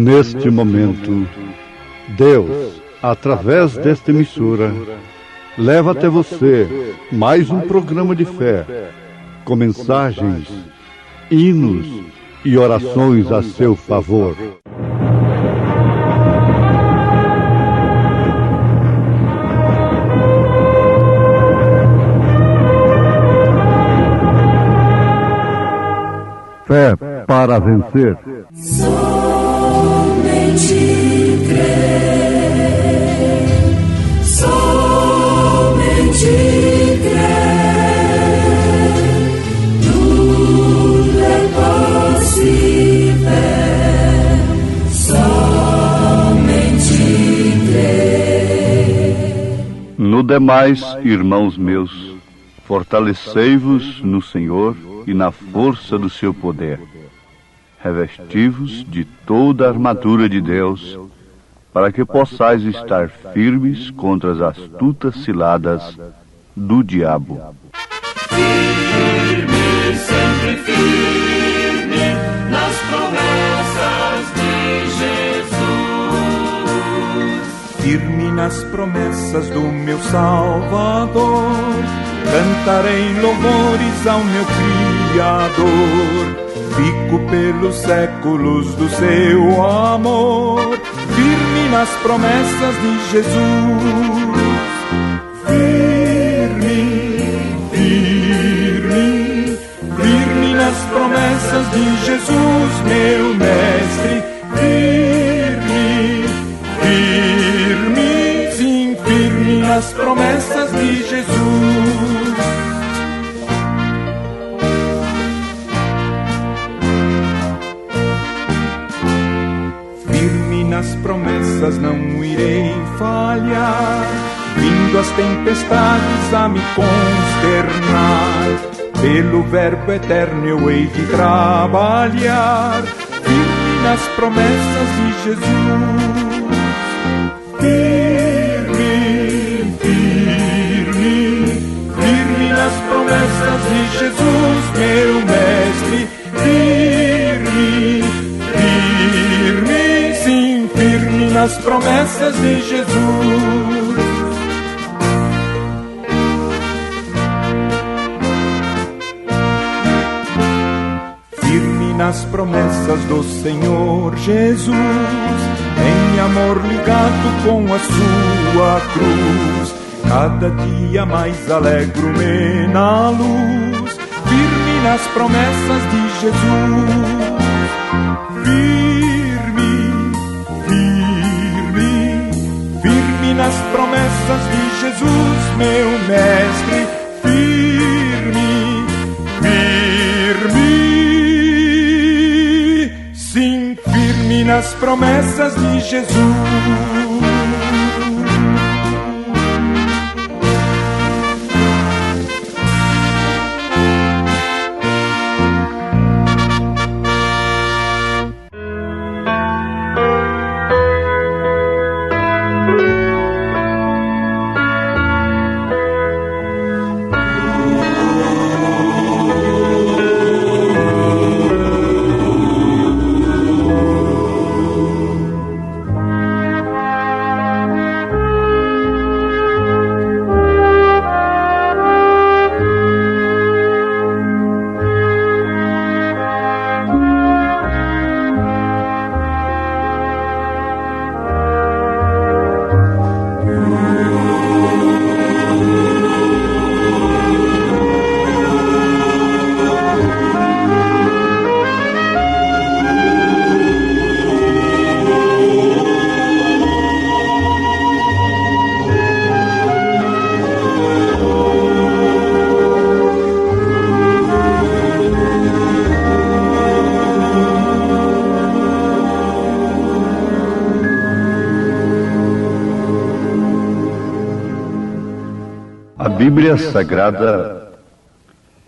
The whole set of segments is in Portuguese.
Neste momento, Deus, através desta emissora, leva até você mais um programa de fé, com mensagens, hinos e orações a seu favor. Fé para vencer. Somente crer, somente crer, tudo é possível, somente crer. No demais, irmãos meus, fortalecei-vos no Senhor e na força do seu poder. Revesti-vos de toda a armadura de Deus, para que possais estar firmes contra as astutas ciladas do diabo. Firme, sempre firme, nas promessas de Jesus. Firme nas promessas do meu Salvador, cantarei louvores ao meu Criador. Fico pelos séculos do seu amor, firme nas promessas de Jesus. Firme, firme, firme nas promessas de Jesus, meu Mestre. Firme, firme, sim, firme nas promessas de Jesus. Nas promessas não irei falhar, vindo as tempestades a me consternar, pelo verbo eterno eu hei de trabalhar, firme nas promessas de Jesus. Firme, firme, firme nas promessas de Jesus, meu Mestre. Firme, firme, sim, firme nas promessas de Jesus. Firme nas promessas do Senhor Jesus, em amor ligado com a sua cruz, cada dia mais alegro-me na luz, firme nas promessas de Jesus. Nas promessas de Jesus, meu Mestre. Firme, firme, sim, firme nas promessas de Jesus. A Bíblia Sagrada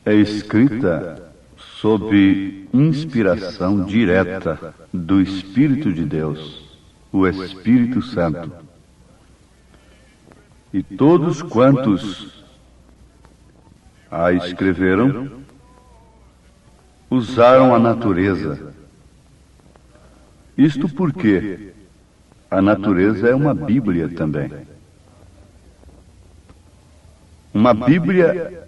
é escrita sob inspiração direta do Espírito de Deus, o Espírito Santo. E todos quantos a escreveram usaram a natureza, Isto porque a natureza é uma Bíblia também. Uma Bíblia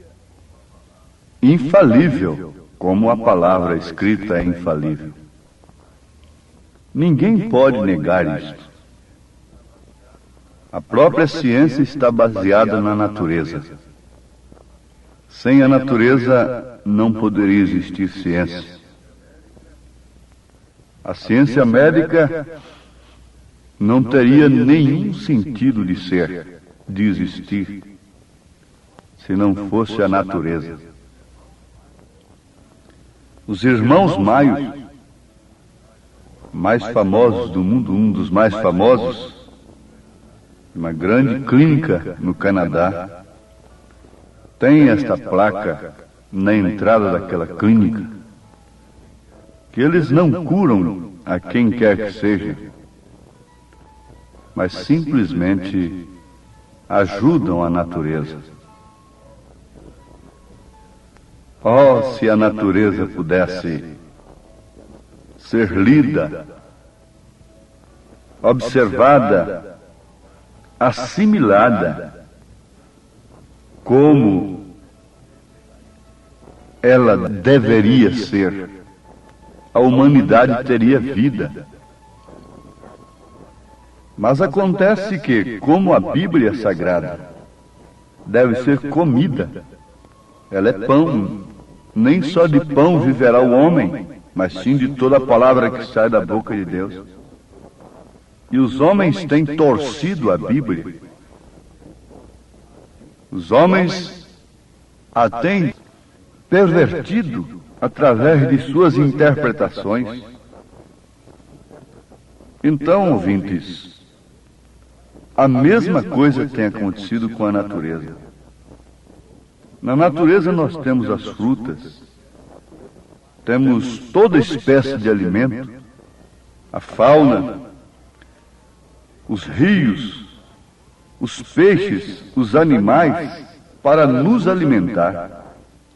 infalível, como a palavra escrita é infalível. Ninguém pode negar isto. A própria ciência está baseada na natureza. Sem a natureza não poderia existir ciência. A ciência médica não teria nenhum sentido de ser, de existir, se não fosse a natureza. Os irmãos Maios, mais famosos do mundo, um dos mais famosos, uma grande clínica no Canadá, tem esta placa na entrada daquela clínica, que eles não curam a quem quer que seja, mas simplesmente ajudam a natureza. Oh, se a natureza pudesse ser lida, observada, assimilada, como ela deveria ser, a humanidade teria vida. Mas acontece que, como a Bíblia Sagrada deve ser comida, ela é pão, nem só de pão viverá o homem, mas sim de toda a palavra que sai da boca de Deus. E os homens têm torcido a Bíblia. Os homens a têm pervertido através de suas interpretações. Então, ouvintes, a mesma coisa tem acontecido com a natureza. Na natureza nós temos as frutas, temos toda espécie de alimento, a fauna, os rios, os peixes, os animais, para nos alimentar.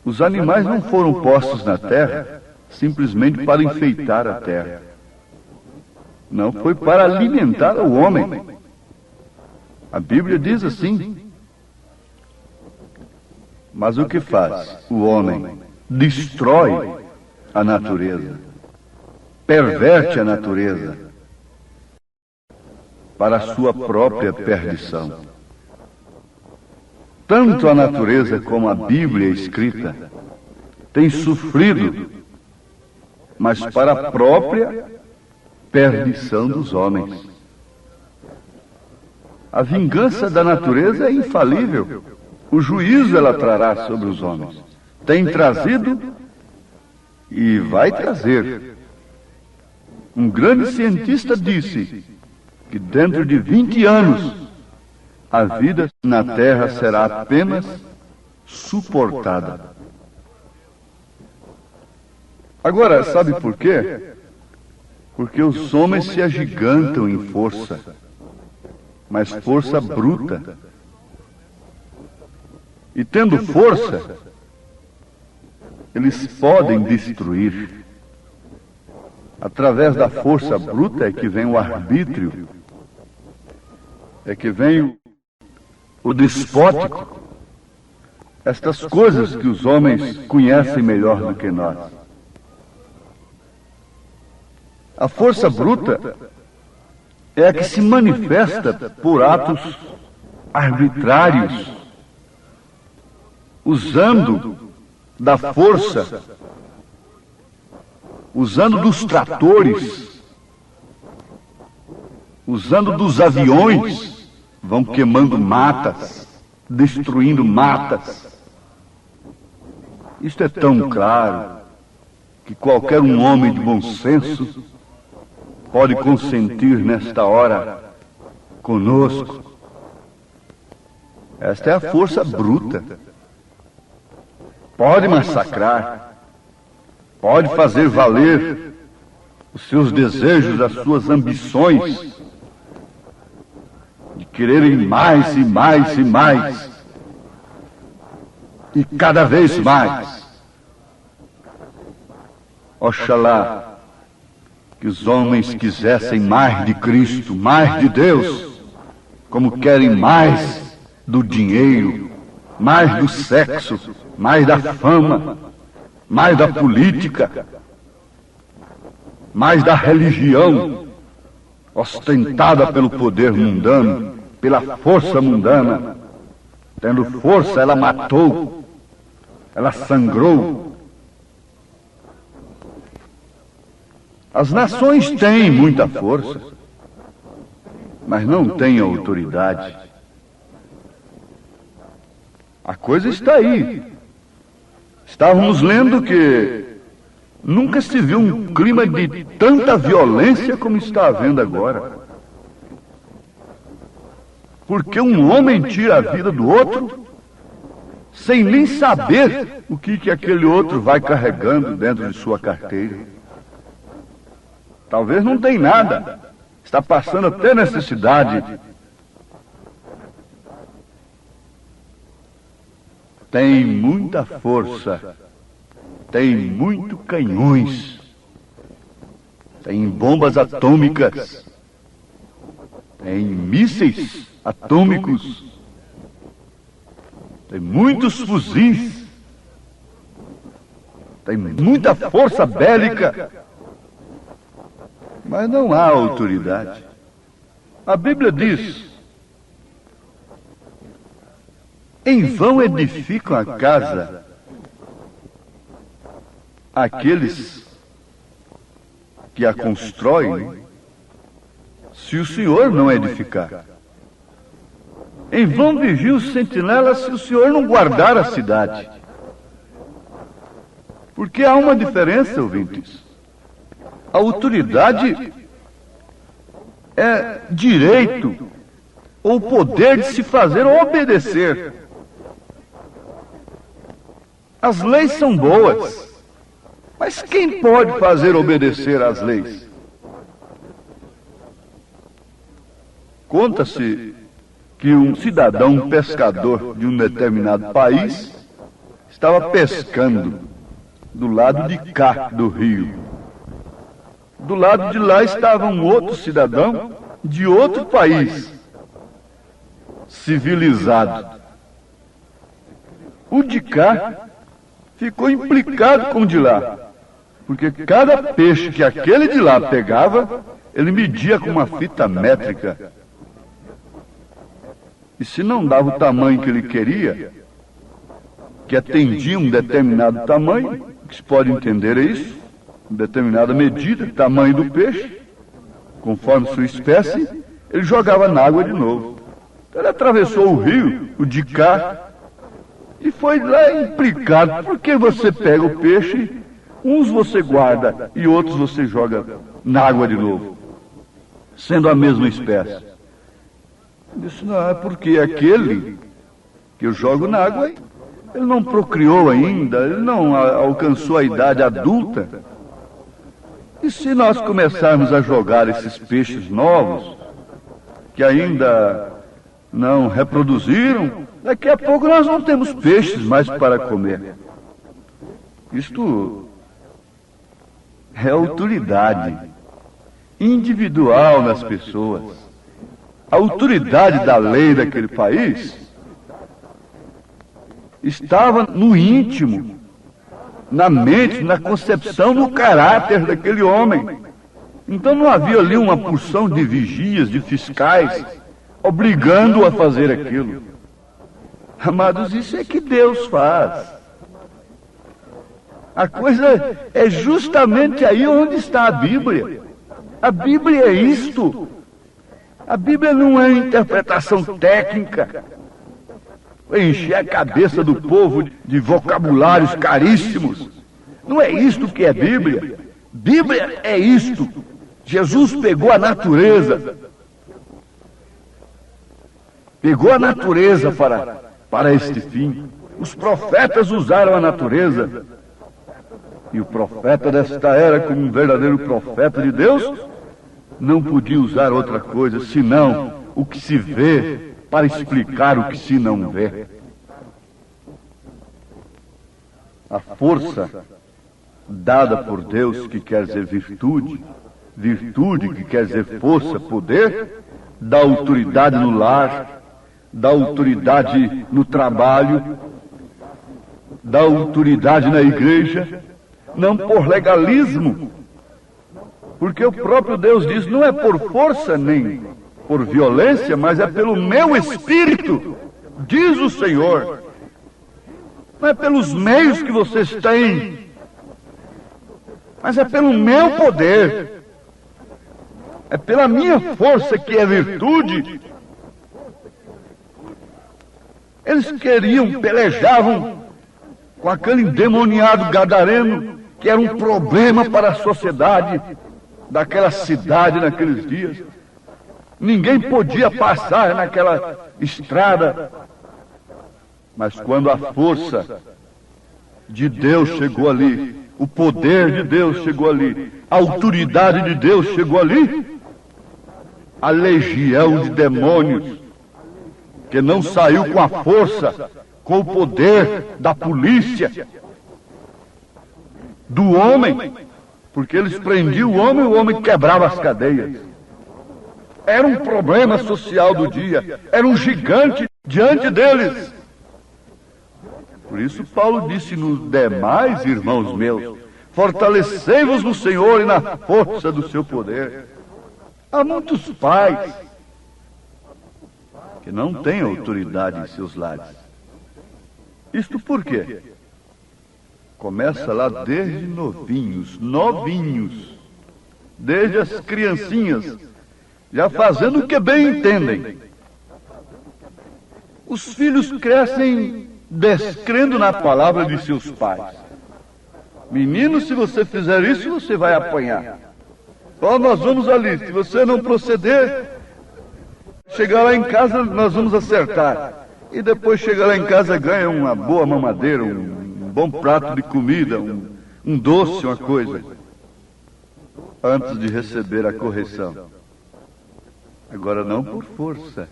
Os animais não foram postos na terra simplesmente para enfeitar a terra. Não, foi para alimentar o homem. A Bíblia diz assim. Mas o que faz? O homem destrói a natureza, perverte a natureza para a sua própria perdição. Tanto a natureza como a Bíblia escrita têm sofrido, mas para a própria perdição dos homens. A vingança da natureza é infalível. O juízo ela trará sobre os homens. Tem trazido e vai trazer. Um grande cientista disse que dentro de 20 anos a vida na Terra será apenas suportada. Agora, sabe por quê? Porque os homens se agigantam em força, mas força bruta. E tendo força, eles podem destruir. Através da força bruta é que vem o arbítrio, é que vem o despótico, estas coisas que os homens conhecem melhor do que nós. A força bruta é a que se manifesta por atos arbitrários, usando da força, usando dos tratores, usando dos aviões, vão queimando matas, destruindo matas. Isto é tão claro que qualquer um homem de bom senso pode consentir nesta hora conosco. Esta é a força bruta. Pode massacrar, pode fazer valer os seus desejos, as suas ambições, de quererem mais e mais e mais, e cada vez mais. Oxalá que os homens quisessem mais de Cristo, mais de Deus, como querem mais do dinheiro, mais do sexo, mais da fama, mais da política, mais da religião, ostentada pelo poder mundano, pela força mundana. Tendo força, ela matou, ela sangrou. As nações têm muita força, mas não têm autoridade. A coisa está aí. Estávamos lendo que nunca se viu um clima de tanta violência como está havendo agora. Porque um homem tira a vida do outro sem nem saber o que aquele outro vai carregando dentro de sua carteira. Talvez não tenha nada, está passando até necessidade. Tem muita força, tem muito canhões, tem bombas atômicas, tem mísseis atômicos, tem muitos fuzis, tem muita força bélica, mas não há autoridade. A Bíblia diz: em vão edificam a casa aqueles que a constroem, se o Senhor não edificar. Em vão vigia o sentinela se o Senhor não guardar a cidade. Porque há uma diferença, ouvintes. A autoridade é direito ou poder de se fazer obedecer. As leis são boas, mas quem pode fazer obedecer às leis? Conta-se que um cidadão, um pescador de um determinado país, estava pescando do lado de cá do rio. Do lado de lá estava um outro cidadão de outro país, civilizado. O de cá ficou implicado com o de lá, porque cada peixe que aquele de lá pegava, ele media com uma fita métrica. E se não dava o tamanho que ele queria, que atendia um determinado tamanho, o que se pode entender é isso, uma determinada medida, tamanho do peixe, conforme sua espécie, ele jogava na água de novo. Então ele atravessou o rio, o de cá, e foi lá implicado. Por que você pega o peixe, uns você guarda e outros você joga na água de novo, sendo a mesma espécie? Ele disse: não, é porque aquele que eu jogo na água, ele não procriou ainda, ele não alcançou a idade adulta. E se nós começarmos a jogar esses peixes novos, que ainda não reproduziram, daqui a pouco nós não temos peixes mais para comer. Isto é autoridade individual nas pessoas. A autoridade da lei daquele país estava no íntimo, na mente, na concepção, no caráter daquele homem. Então não havia ali uma porção de vigias, de fiscais, obrigando-o a fazer aquilo. Amados, isso é que Deus faz. A coisa é justamente aí onde está a Bíblia. A Bíblia é isto. A Bíblia não é interpretação técnica, encher a cabeça do povo de vocabulários caríssimos. Não é isto que é Bíblia. Bíblia é isto. Jesus pegou a natureza. Pegou a natureza para este fim. Os profetas usaram a natureza. E o profeta desta era, como um verdadeiro profeta de Deus, não podia usar outra coisa senão o que se vê para explicar o que se não vê. A força dada por Deus, que quer dizer virtude, virtude, que quer dizer força, poder, dá autoridade no lar, dá autoridade no trabalho, dá autoridade na igreja, não por legalismo, porque o próprio Deus diz, não é por força nem por violência, mas é pelo meu espírito, diz o Senhor. Não é pelos meios que vocês têm, mas é pelo meu poder, é pela minha força, que é virtude. Eles queriam, pelejavam com aquele endemoniado gadareno, que era um problema para a sociedade daquela cidade naqueles dias. Ninguém podia passar naquela estrada. Mas quando a força de Deus chegou ali, o poder de Deus chegou ali, a autoridade de Deus chegou ali, a legião de demônios, que não saiu com a força, com o poder da polícia, do homem, porque eles prendiam o homem quebrava as cadeias. Era um problema social do dia, era um gigante diante deles. Por isso Paulo disse, nos demais, irmãos meus, fortalecei-vos no Senhor e na força do seu poder. Há muitos pais que não têm autoridade em seus lares. Isto por quê? Começa lá desde novinhos, desde as criancinhas, já fazendo o que bem entendem. Os filhos crescem descrendo na palavra de seus pais. Menino, se você fizer isso, você vai apanhar. Ó, nós vamos ali, se você não proceder, chegar lá em casa, nós vamos acertar. E depois chegar lá em casa, ganha uma boa mamadeira, um bom prato de comida, um doce, uma coisa, antes de receber a correção. Agora, não por força,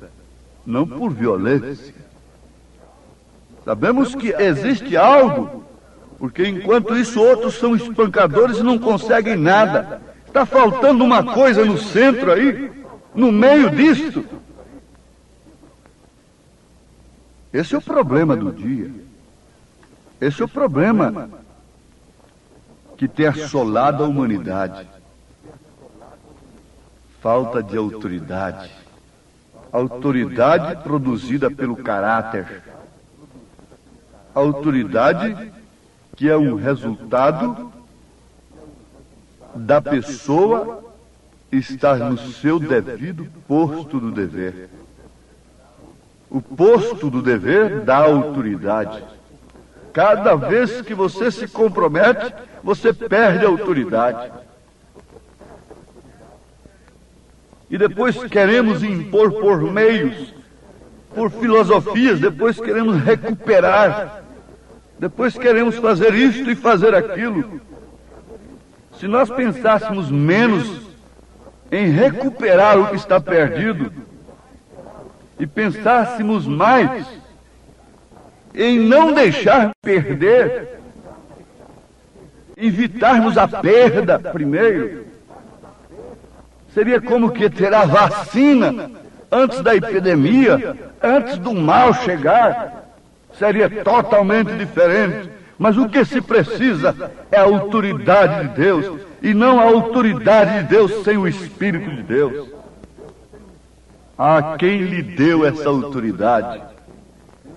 não por violência. Sabemos que existe algo, porque enquanto isso outros são espancadores e não conseguem nada. Está faltando uma coisa no centro aí, no meio disto. Esse é o problema do dia. Esse é o problema que tem assolado a humanidade. Falta de autoridade. Autoridade produzida pelo caráter. Autoridade que é um resultado da pessoa estar no seu devido posto do dever. O posto do dever dá autoridade. Cada vez que você se compromete, você perde a autoridade. E depois queremos impor por meios, por filosofias, depois queremos recuperar, depois queremos fazer isto e fazer aquilo. Se nós pensássemos menos em recuperar o que está perdido e pensássemos mais em não deixar perder, evitarmos a perda primeiro, seria como que ter a vacina antes da epidemia, antes do mal chegar, seria totalmente diferente. Mas o que se precisa é a autoridade de Deus, e não a autoridade de Deus sem o Espírito de Deus. A quem lhe deu essa autoridade?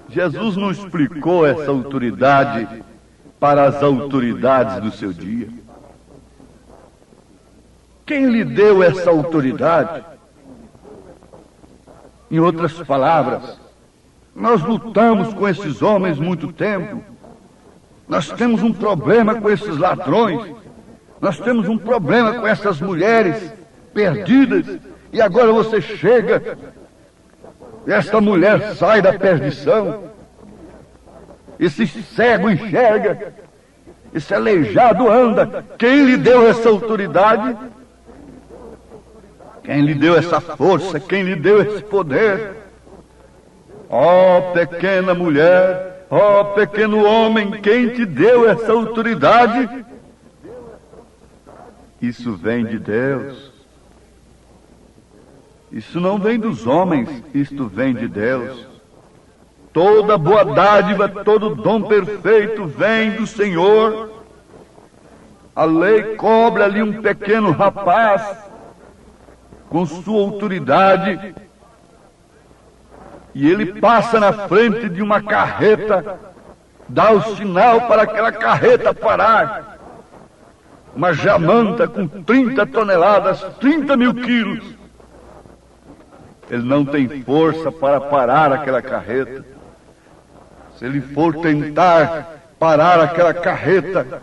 Jesus não explicou essa autoridade para as autoridades do seu dia. Quem lhe deu essa autoridade? Em outras palavras, nós lutamos com esses homens muito tempo. Nós temos um problema com esses ladrões. Nós temos um problema com essas mulheres perdidas. E agora você chega, e esta mulher sai da perdição. Esse cego enxerga, esse aleijado anda. Quem lhe deu essa autoridade? Quem lhe deu essa força? Quem lhe deu esse poder? Ó pequena mulher, ó pequeno homem, quem te deu essa autoridade? Isso vem de Deus. Isso não vem dos homens, isto vem de Deus. Toda boa dádiva, todo dom perfeito vem do Senhor. A lei cobre ali um pequeno rapaz com sua autoridade, e ele passa na frente de uma carreta, dá o sinal para aquela carreta parar. Uma jamanta com 30 toneladas, 30 mil quilos. Ele não tem força para parar aquela carreta. Se ele for tentar parar aquela carreta,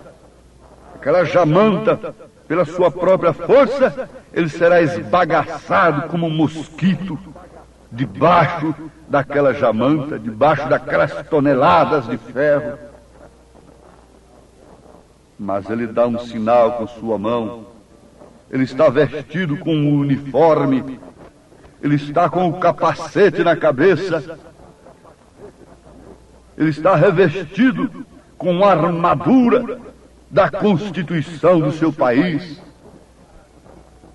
aquela jamanta, pela sua própria força, ele será esbagaçado como um mosquito debaixo daquela jamanta, debaixo daquelas toneladas de ferro. Mas ele dá um sinal com sua mão. Ele está vestido com um uniforme. Ele está com o capacete na cabeça. Ele está revestido com a armadura da Constituição do seu país.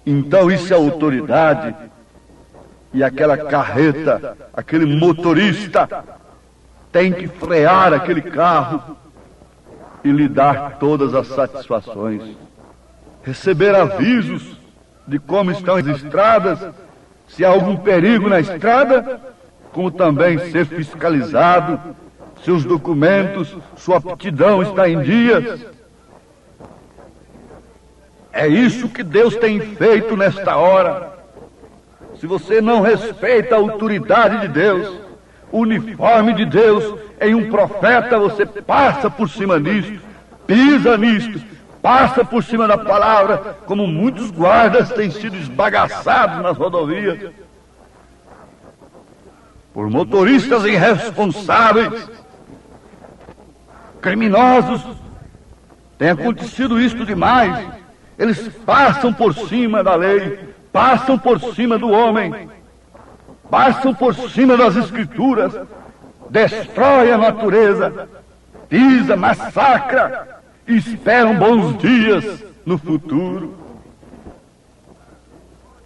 Então isso é autoridade. E aquela carreta, aquele motorista, tem que frear aquele carro e lhe dar todas as satisfações. Receber avisos de como estão as estradas, se há algum perigo na estrada, como também ser fiscalizado, seus documentos, sua aptidão está em dia. É isso que Deus tem feito nesta hora. Se você não respeita a autoridade de Deus, o uniforme de Deus em um profeta, você passa por cima disto, pisa nisto, passa por cima da palavra, como muitos guardas têm sido esbagaçados nas rodovias por motoristas irresponsáveis, criminosos. Tem acontecido isto demais. Eles passam por cima da lei, passam por cima do homem, passam por cima das escrituras, destrói a natureza, pisa, massacra, e esperam bons dias no futuro.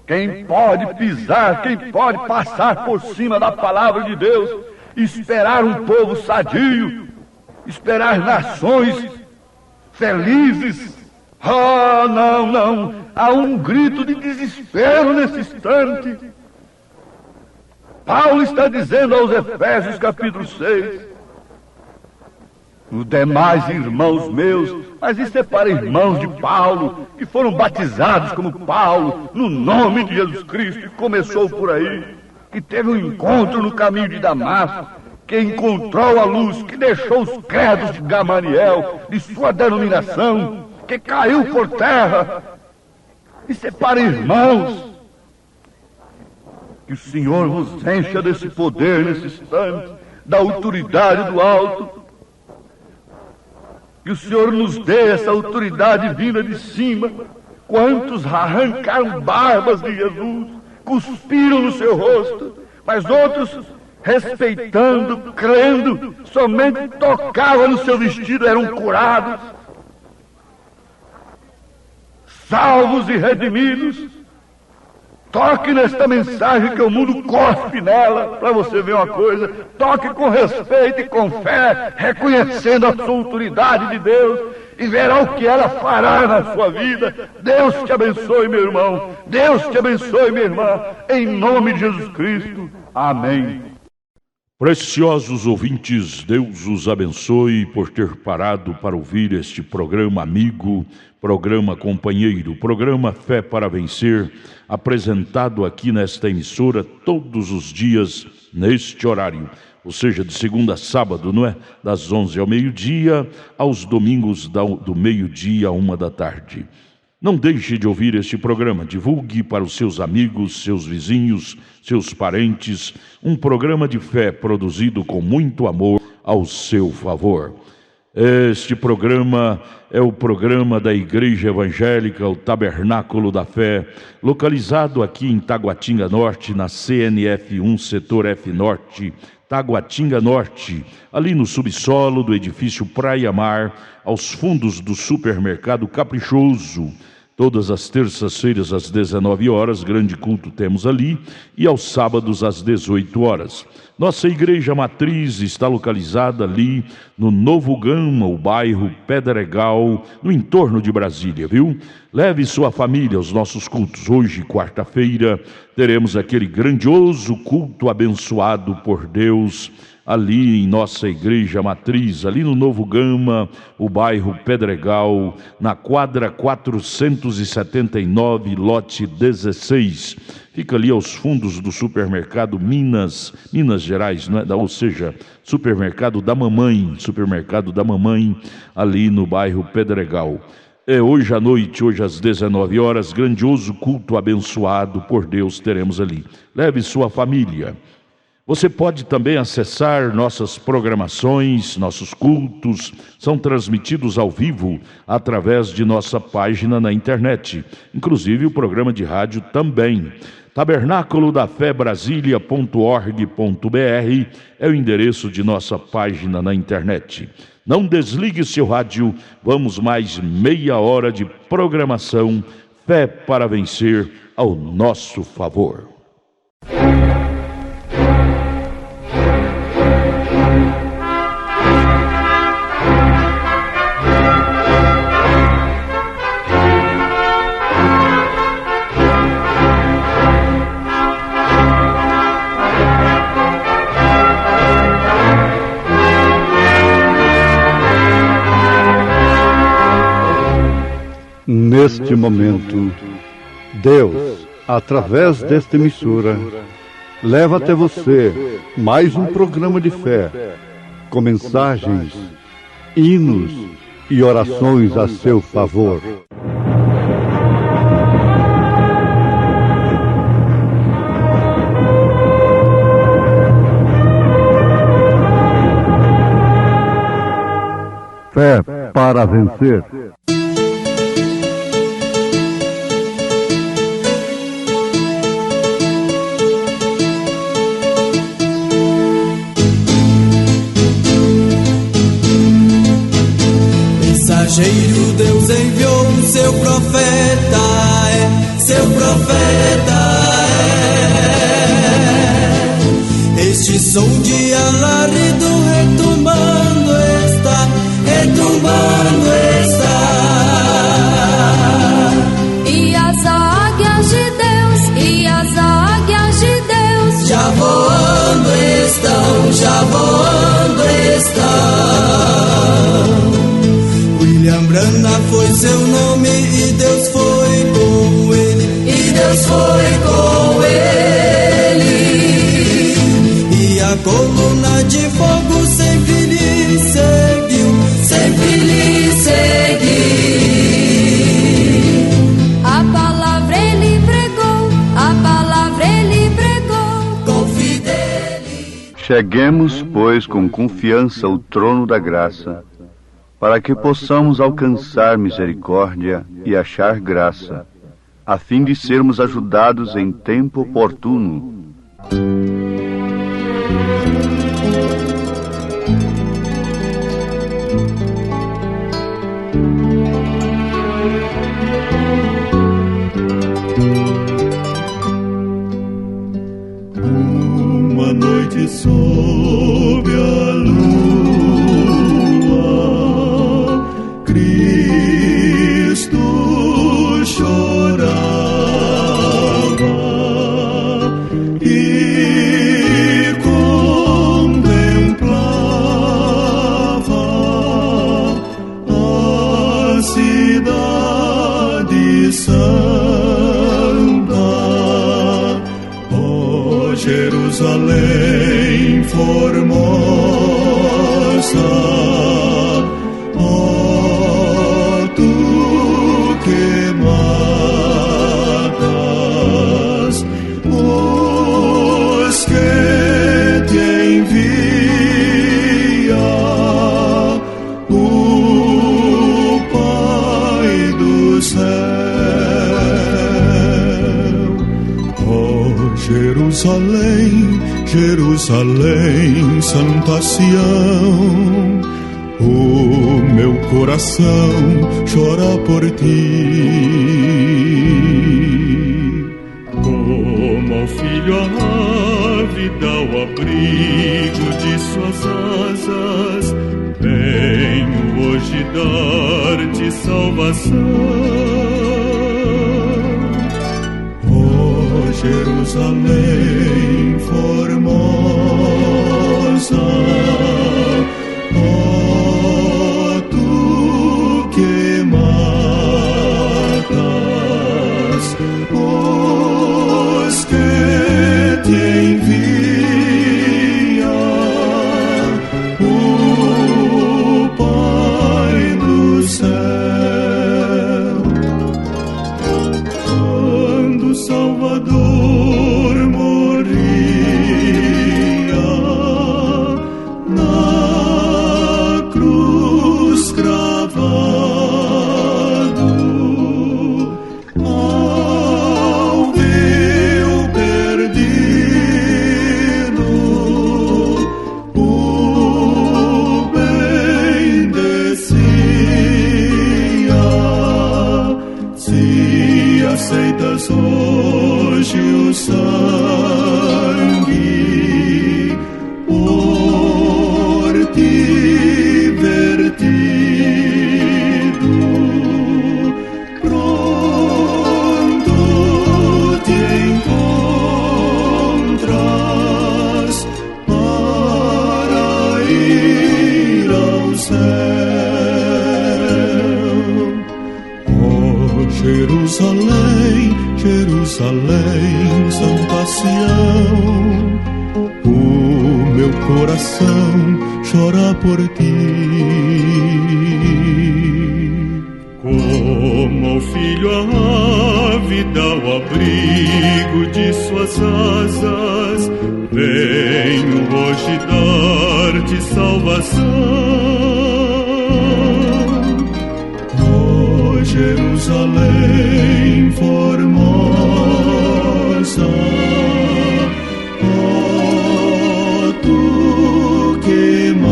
Quem pode pisar, quem pode passar por cima da palavra de Deus, esperar um povo sadio, esperar nações felizes? Ah, não, não, há um grito de desespero nesse instante. Paulo está dizendo aos Efésios capítulo 6, os demais irmãos meus, mas isso é para irmãos de Paulo, que foram batizados como Paulo, no nome de Jesus Cristo, e começou por aí, que teve um encontro no caminho de Damasco, que encontrou a luz, que deixou os credos de Gamaliel, de sua denominação, que caiu por terra. Isso é para irmãos. Que o Senhor vos encha desse poder nesse instante, da autoridade do alto. Que o Senhor nos dê essa autoridade vinda de cima. Quantos arrancaram barbas de Jesus, cuspiram no seu rosto, mas outros, respeitando, crendo, somente tocavam no seu vestido, eram curados, salvos e redimidos. Toque nesta mensagem que o mundo cospe nela, para você ver uma coisa. Toque com respeito e com fé, reconhecendo a sua autoridade de Deus, e verá o que ela fará na sua vida. Deus te abençoe, meu irmão. Deus te abençoe, minha irmã. Em nome de Jesus Cristo. Amém. Preciosos ouvintes, Deus os abençoe por ter parado para ouvir este programa amigo, programa companheiro, programa Fé para Vencer, apresentado aqui nesta emissora todos os dias neste horário, ou seja, de segunda a sábado, não é? Das 11 ao meio-dia, aos domingos do meio-dia à 1 da tarde. Não deixe de ouvir este programa, divulgue para os seus amigos, seus vizinhos, seus parentes, um programa de fé produzido com muito amor ao seu favor. Este programa é o programa da Igreja Evangélica, o Tabernáculo da Fé, localizado aqui em Taguatinga Norte, na CNF 1, Setor F Norte, Taguatinga Norte, ali no subsolo do edifício Praia Mar, aos fundos do supermercado Caprichoso, Todas as terças-feiras às 19 horas, grande culto temos ali, e aos sábados às 18 horas. Nossa igreja matriz está localizada ali no Novo Gama, o bairro Pedregal, no entorno de Brasília, viu? Leve sua família aos nossos cultos. Hoje, quarta-feira, teremos aquele grandioso culto abençoado por Deus, ali em nossa igreja matriz, ali no Novo Gama, o bairro Pedregal, na quadra 479, lote 16. Fica ali aos fundos do supermercado Minas Gerais, né? Ou seja, supermercado da mamãe, ali no bairro Pedregal. Hoje à noite, hoje às 19 horas, grandioso culto abençoado por Deus teremos ali. Leve sua família. Você pode também acessar nossas programações, nossos cultos, são transmitidos ao vivo através de nossa página na internet, inclusive o programa de rádio também. Tabernáculo da Fé Brasília.org.br é o endereço de nossa página na internet. Não desligue seu rádio, vamos mais meia hora de programação, Fé para Vencer ao nosso favor. Neste momento, Deus, através desta emissora, leva até você mais um programa de fé, com mensagens, hinos e orações a seu favor. Fé para vencer. Mensageiro, Deus enviou o seu profeta, seu profeta é. Este som de alarido retumbando está, E as águias de Deus, já voando estão. William Branham foi seu nome e Deus foi com ele, e a coluna de fogo sempre lhe seguiu. A palavra ele pregou, com fidelidade. Cheguemos, pois, com confiança ao trono da graça, para que possamos alcançar misericórdia e achar graça, a fim de sermos ajudados em tempo oportuno. Uma noite sob a lua, Cristo chorava e contemplava a cidade santa, ó Jerusalém formosa, ó tu que matas os que te envia o Pai do céu. Ó Jerusalém, Jerusalém, Santa Sião, O meu coração chora por ti. Como ao filho a ave dá o abrigo de suas asas, venho hoje dar-te salvação. Jerusalém formosa, ó tu que matas os que te envia o Pai do céu. Quando o Salvador aceitas hoje o sangue por ti vertido, pronto te encontras para ir ao céu. Oh, Jerusalém, Jerusalém, Santa Sião, o meu coração chora por ti. Como ao filho a ave dá o abrigo de suas asas, venho hoje dar-te salvação. Jerusalém formosa, ó tu que matas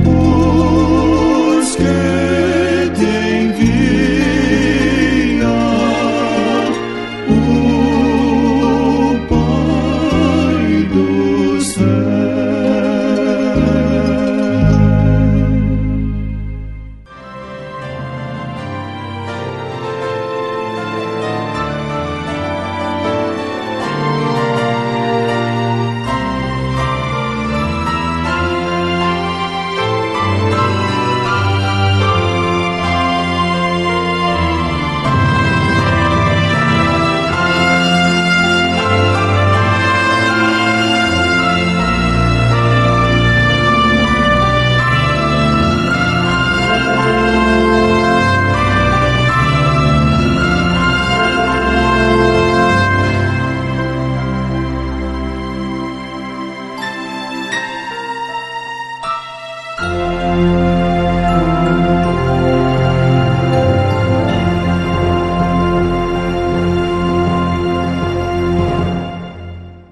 os que te envia o Pai do céu.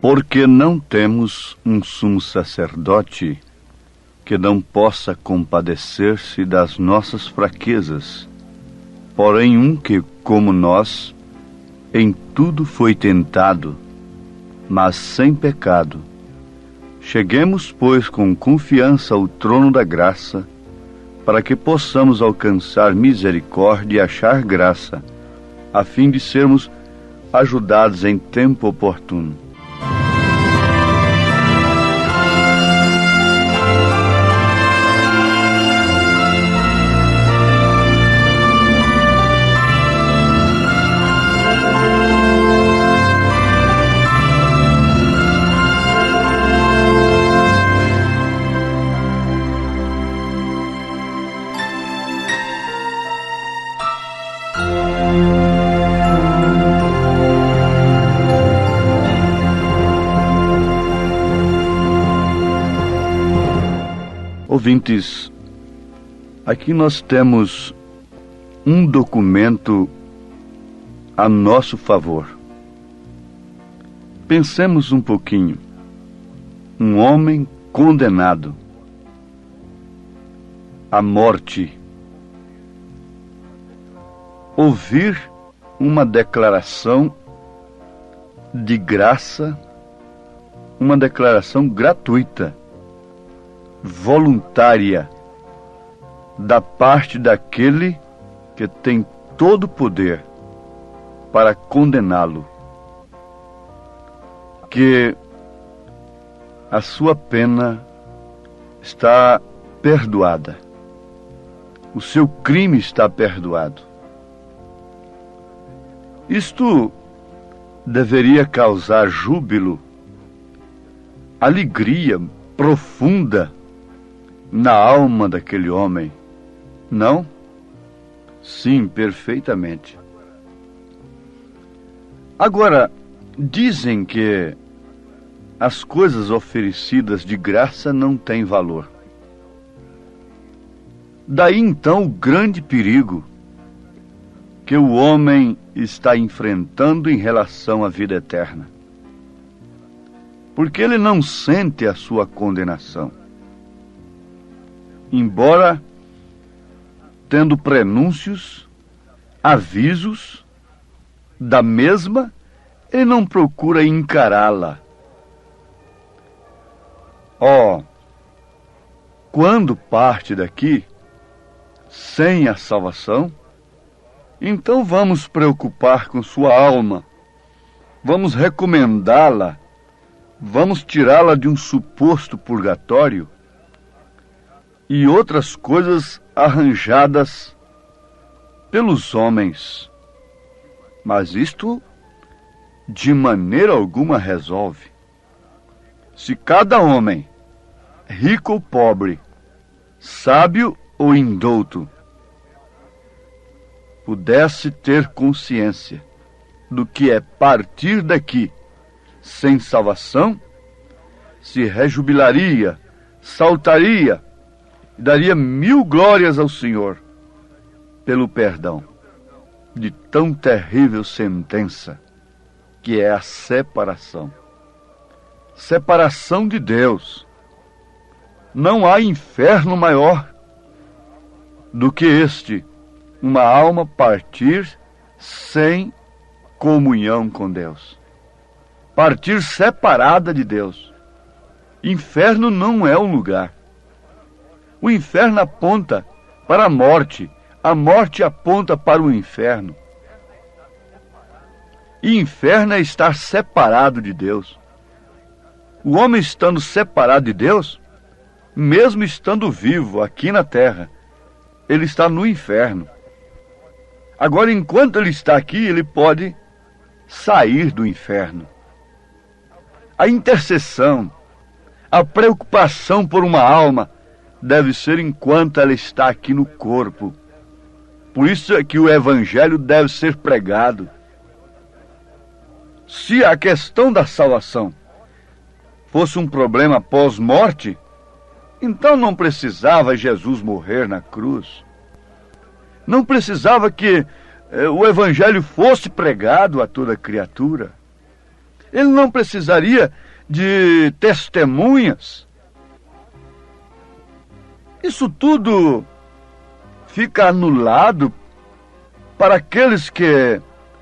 Porque não temos um sumo sacerdote que não possa compadecer-se das nossas fraquezas, porém um que, como nós, em tudo foi tentado, mas sem pecado. Cheguemos, pois, com confiança ao trono da graça, para que possamos alcançar misericórdia e achar graça, a fim de sermos ajudados em tempo oportuno. Ouvintes, aqui nós temos um documento a nosso favor. Pensemos um pouquinho. Um homem condenado à morte. Ouvir uma declaração de graça, uma declaração gratuita, voluntária, da parte daquele que tem todo o poder para condená-lo, que a sua pena está perdoada, o seu crime está perdoado. Isto deveria causar júbilo, alegria profunda na alma daquele homem, não? Sim, perfeitamente. Agora, dizem que as coisas oferecidas de graça não têm valor. Daí então o grande perigo que o homem está enfrentando em relação à vida eterna. Porque ele não sente a sua condenação. Embora tendo prenúncios, avisos da mesma, ele não procura encará-la. Quando parte daqui sem a salvação, então vamos preocupar com sua alma, vamos recomendá-la, vamos tirá-la de um suposto purgatório e outras coisas arranjadas pelos homens. Mas isto de maneira alguma resolve. Se cada homem, rico ou pobre, sábio ou indouto, pudesse ter consciência do que é partir daqui sem salvação, se rejubilaria, saltaria e daria 1000 glórias ao Senhor pelo perdão de tão terrível sentença que é a separação. Separação de Deus. Não há inferno maior do que este, uma alma partir sem comunhão com Deus. Partir separada de Deus. Inferno não é um lugar. O inferno aponta para a morte aponta para o inferno. E inferno é estar separado de Deus. O homem estando separado de Deus, mesmo estando vivo aqui na terra, ele está no inferno. Agora, enquanto ele está aqui, ele pode sair do inferno. A intercessão, a preocupação por uma alma deve ser enquanto ela está aqui no corpo. Por isso é que o evangelho deve ser pregado. Se a questão da salvação fosse um problema pós-morte, então não precisava Jesus morrer na cruz. Não precisava que o evangelho fosse pregado a toda criatura. Ele não precisaria de testemunhas. Isso tudo fica anulado para aqueles que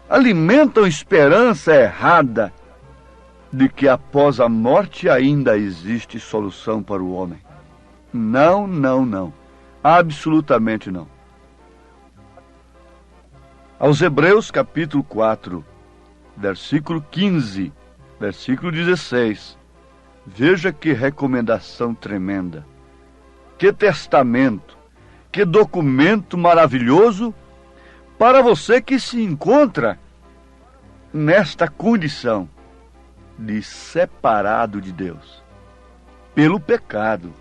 alimentam esperança errada de que após a morte ainda existe solução para o homem. Não, não, não. Absolutamente não. Aos Hebreus capítulo 4, versículo 15, versículo 16. Veja que recomendação tremenda. Que testamento, que documento maravilhoso para você que se encontra nesta condição de separado de Deus, pelo pecado,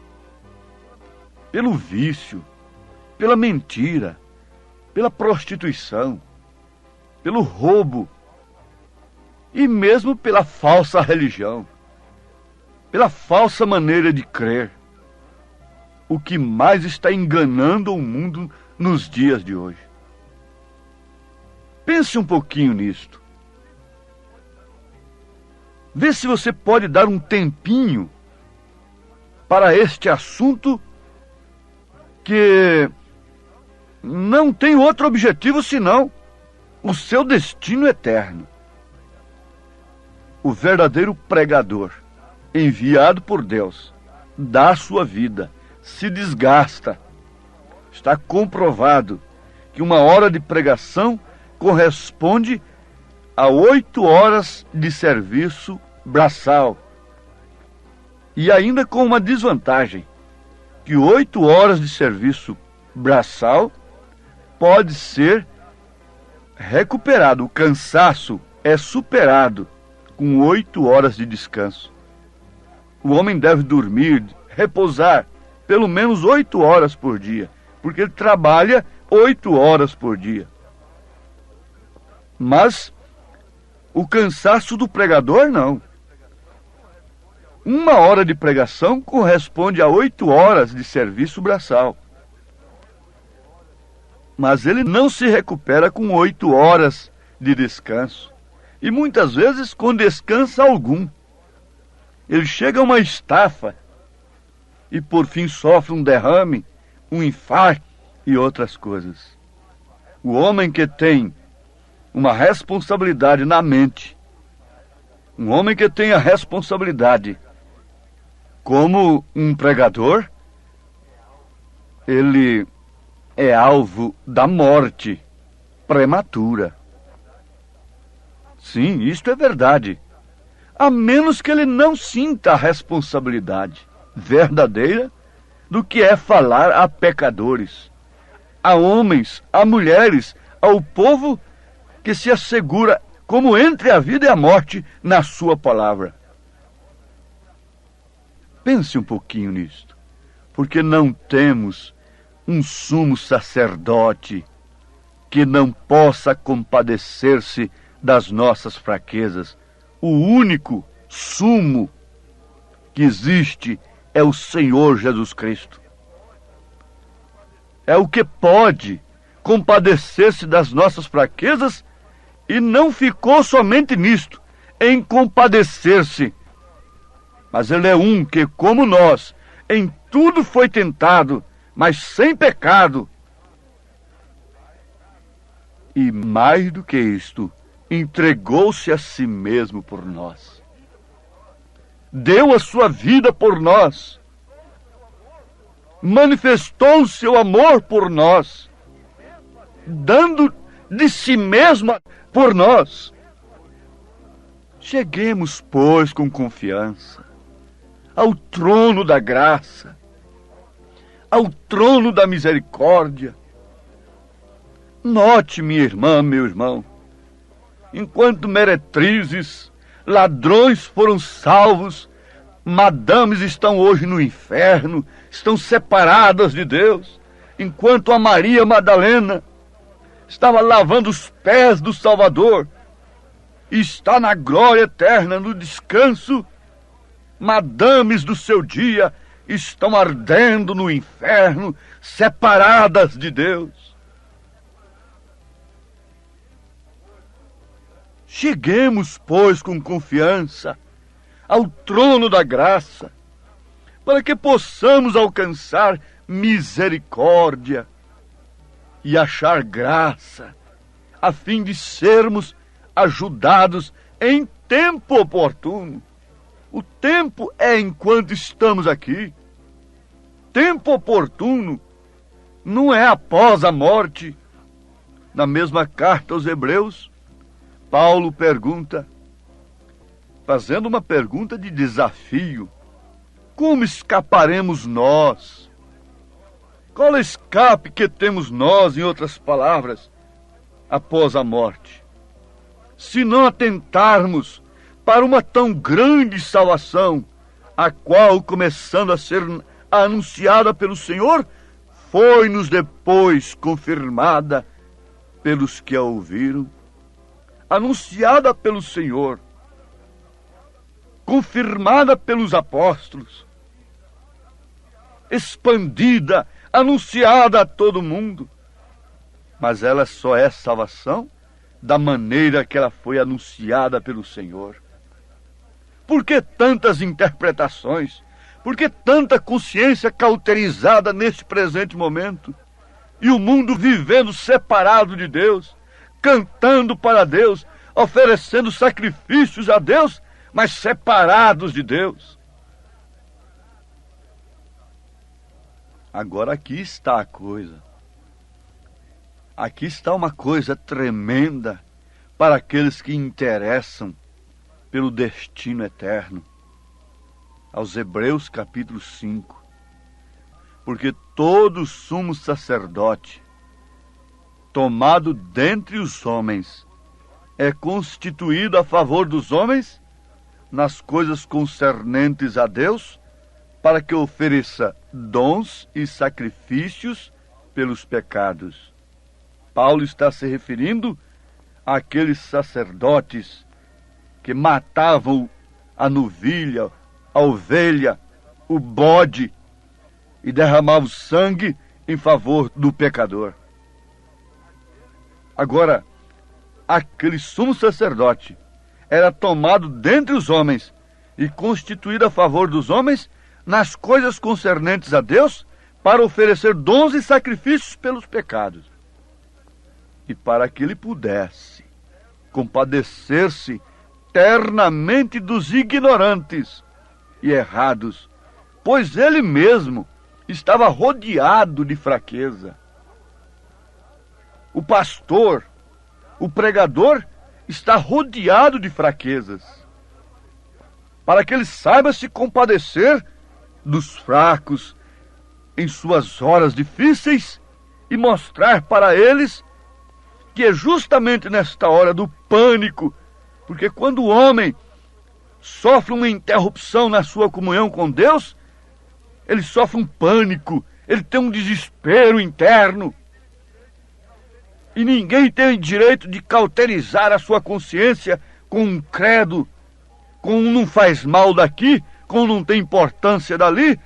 pelo vício, pela mentira, pela prostituição, pelo roubo e mesmo pela falsa religião, pela falsa maneira de crer. O que mais está enganando o mundo nos dias de hoje. Pense um pouquinho nisto. Vê se você pode dar um tempinho para este assunto que não tem outro objetivo senão o seu destino eterno. O verdadeiro pregador, enviado por Deus, dá a sua vida, se desgasta. Está comprovado que 1 hora de pregação corresponde a 8 horas de serviço braçal. E ainda com uma desvantagem, que 8 horas de serviço braçal pode ser recuperado. O cansaço é superado com 8 horas de descanso. O homem deve dormir, repousar, pelo menos 8 horas por dia, porque ele trabalha 8 horas por dia. Mas o cansaço do pregador, não. 1 hora de pregação corresponde a 8 horas de serviço braçal. Mas ele não se recupera com 8 horas de descanso. E muitas vezes com descanso algum. Ele chega a uma estafa e por fim sofre um derrame, um infarto e outras coisas. O homem que tem uma responsabilidade na mente, um homem que tem a responsabilidade como um pregador, ele é alvo da morte prematura. Sim, isto é verdade. A menos que ele não sinta a responsabilidade verdadeira do que é falar a pecadores, a homens, a mulheres, ao povo que se assegura como entre a vida e a morte na sua palavra. Pense um pouquinho nisto, porque não temos um sumo sacerdote que não possa compadecer-se das nossas fraquezas. O único sumo que existe é o Senhor Jesus Cristo. É o que pode compadecer-se das nossas fraquezas e não ficou somente nisto, em compadecer-se. Mas ele é um que, como nós, em tudo foi tentado, mas sem pecado. E mais do que isto, entregou-se a si mesmo por nós. Deu a sua vida por nós. Manifestou o seu amor por nós, dando de si mesmo por nós. Cheguemos, pois, com confiança ao trono da graça, ao trono da misericórdia. Note, minha irmã, meu irmão, enquanto meretrizes, ladrões foram salvos, madames estão hoje no inferno, estão separadas de Deus, enquanto a Maria Madalena estava lavando os pés do Salvador e está na glória eterna, no descanso, madames do seu dia estão ardendo no inferno, separadas de Deus. Cheguemos, pois, com confiança ao trono da graça, para que possamos alcançar misericórdia e achar graça, a fim de sermos ajudados em tempo oportuno. O tempo é enquanto estamos aqui. Tempo oportuno não é após a morte. Na mesma carta aos Hebreus, Paulo pergunta, fazendo uma pergunta de desafio: como escaparemos nós? Qual escape que temos nós, em outras palavras, após a morte? Se não atentarmos para uma tão grande salvação, a qual, começando a ser anunciada pelo Senhor, foi-nos depois confirmada pelos que a ouviram. Anunciada pelo Senhor, confirmada pelos apóstolos, expandida, anunciada a todo mundo. Mas ela só é salvação da maneira que ela foi anunciada pelo Senhor. Por que tantas interpretações? Por que tanta consciência cauterizada neste presente momento? E o mundo vivendo separado de Deus, cantando para Deus, oferecendo sacrifícios a Deus, mas separados de Deus. Agora aqui está a coisa. Aqui está uma coisa tremenda para aqueles que interessam pelo destino eterno. Aos Hebreus capítulo 5. Porque todo sumo sacerdote, tomado dentre os homens, é constituído a favor dos homens nas coisas concernentes a Deus, para que ofereça dons e sacrifícios pelos pecados. Paulo está se referindo àqueles sacerdotes que matavam a novilha, a ovelha, o bode e derramavam sangue em favor do pecador. Agora, aquele sumo sacerdote era tomado dentre os homens e constituído a favor dos homens nas coisas concernentes a Deus, para oferecer dons e sacrifícios pelos pecados. E para que ele pudesse compadecer-se ternamente dos ignorantes e errados, pois ele mesmo estava rodeado de fraqueza. O pastor, o pregador, está rodeado de fraquezas, para que ele saiba se compadecer dos fracos em suas horas difíceis e mostrar para eles que é justamente nesta hora do pânico, porque quando o homem sofre uma interrupção na sua comunhão com Deus, ele sofre um pânico, ele tem um desespero interno. E ninguém tem direito de cauterizar a sua consciência com um credo, com um não faz mal daqui, com um não tem importância dali,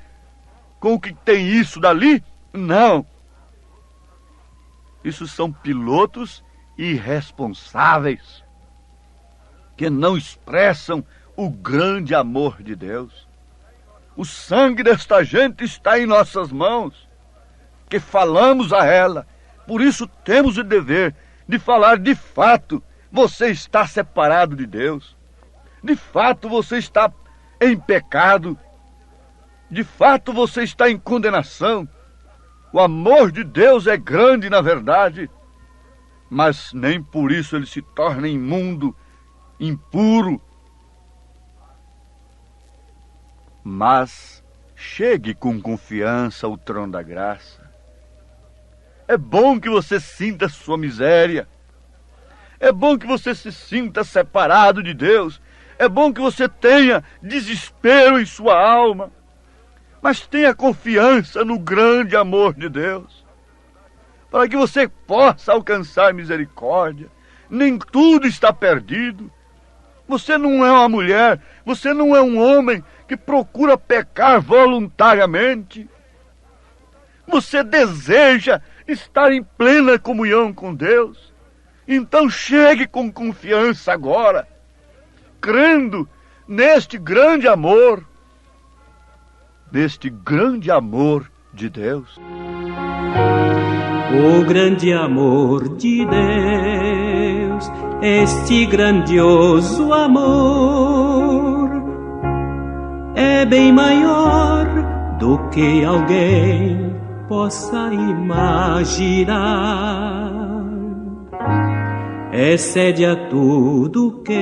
com o que tem isso dali. Não. Isso são pilotos irresponsáveis, que não expressam o grande amor de Deus. O sangue desta gente está em nossas mãos, que falamos a ela. Por isso temos o dever de falar de fato. Você está separado de Deus. De fato você está em pecado. De fato você está em condenação. O amor de Deus é grande na verdade, mas nem por isso ele se torna imundo, impuro. Mas chegue com confiança ao trono da graça. É bom que você sinta sua miséria. É bom que você se sinta separado de Deus. É bom que você tenha desespero em sua alma. Mas tenha confiança no grande amor de Deus, para que você possa alcançar misericórdia. Nem tudo está perdido. Você não é uma mulher, você não é um homem que procura pecar voluntariamente. Você deseja estar em plena comunhão com Deus. Então chegue com confiança agora, crendo neste grande amor de Deus. O grande amor de Deus, este grandioso amor, é bem maior do que alguém possa imaginar. Excede a tudo que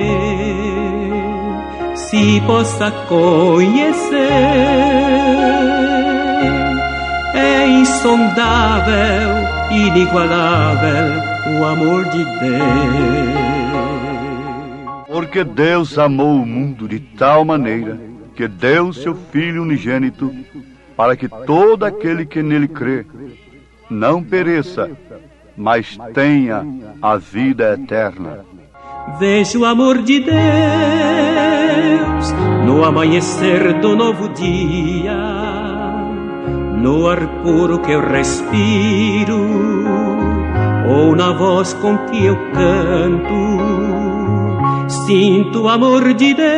se possa conhecer. É insondável, inigualável o amor de Deus. Porque Deus amou o mundo de tal maneira que deu seu Filho unigênito, para que todo aquele que nele crê não pereça, mas tenha a vida eterna. Vejo o amor de Deus no amanhecer do novo dia, no ar puro que eu respiro, ou na voz com que eu canto. Sinto o amor de Deus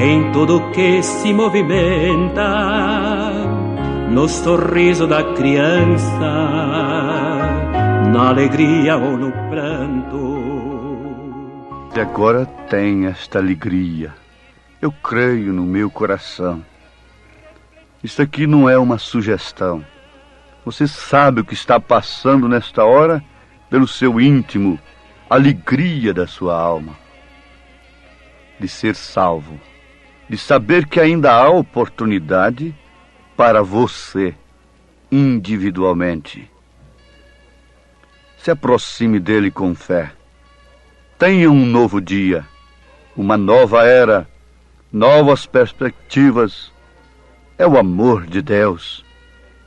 em tudo que se movimenta, no sorriso da criança, na alegria ou no pranto. E agora tem esta alegria. Eu creio no meu coração. Isso aqui não é uma sugestão. Você sabe o que está passando nesta hora pelo seu íntimo, a alegria da sua alma. De ser salvo, de saber que ainda há oportunidade para você, individualmente. Se aproxime dele com fé. Tenha um novo dia, uma nova era, novas perspectivas. É o amor de Deus.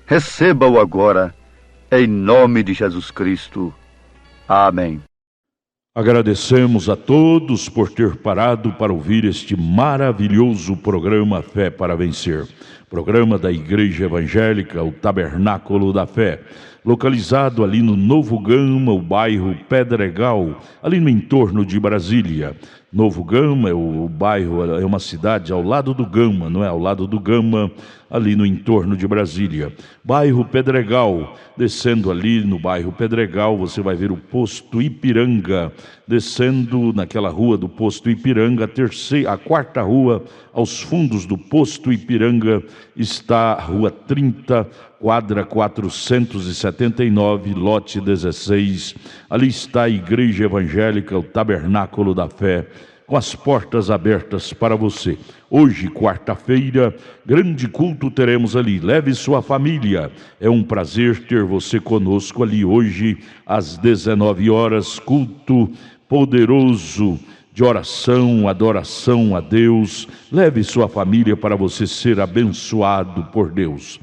Receba-o agora, em nome de Jesus Cristo. Amém. Agradecemos a todos por ter parado para ouvir este maravilhoso programa Fé para Vencer. Programa da Igreja Evangélica, o Tabernáculo da Fé, localizado ali no Novo Gama, o bairro Pedregal, ali no entorno de Brasília. Novo Gama, o bairro, é uma cidade ao lado do Gama, não é? Ao lado do Gama, ali no entorno de Brasília. Bairro Pedregal, descendo ali no bairro Pedregal, você vai ver o posto Ipiranga. Descendo naquela rua do posto Ipiranga, a quarta rua, aos fundos do posto Ipiranga, está a rua 30, quadra 479, lote 16. Ali está a Igreja Evangélica, o Tabernáculo da Fé, com as portas abertas para você. Hoje, quarta-feira, grande culto teremos ali. Leve sua família. É um prazer ter você conosco ali hoje, às 19 horas, culto poderoso de oração, adoração a Deus. Leve sua família para você ser abençoado por Deus.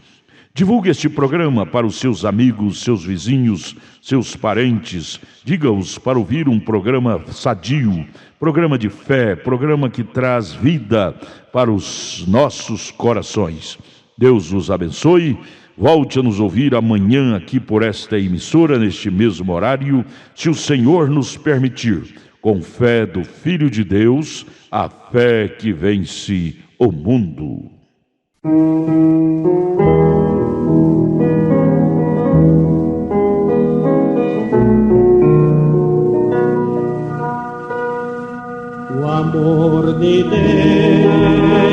Divulgue este programa para os seus amigos, seus vizinhos, seus parentes. Diga-os para ouvir um programa sadio, programa de fé, programa que traz vida para os nossos corações. Deus os abençoe. Volte a nos ouvir amanhã aqui por esta emissora, neste mesmo horário, se o Senhor nos permitir. Com fé do Filho de Deus, a fé que vence o mundo. O amor de Deus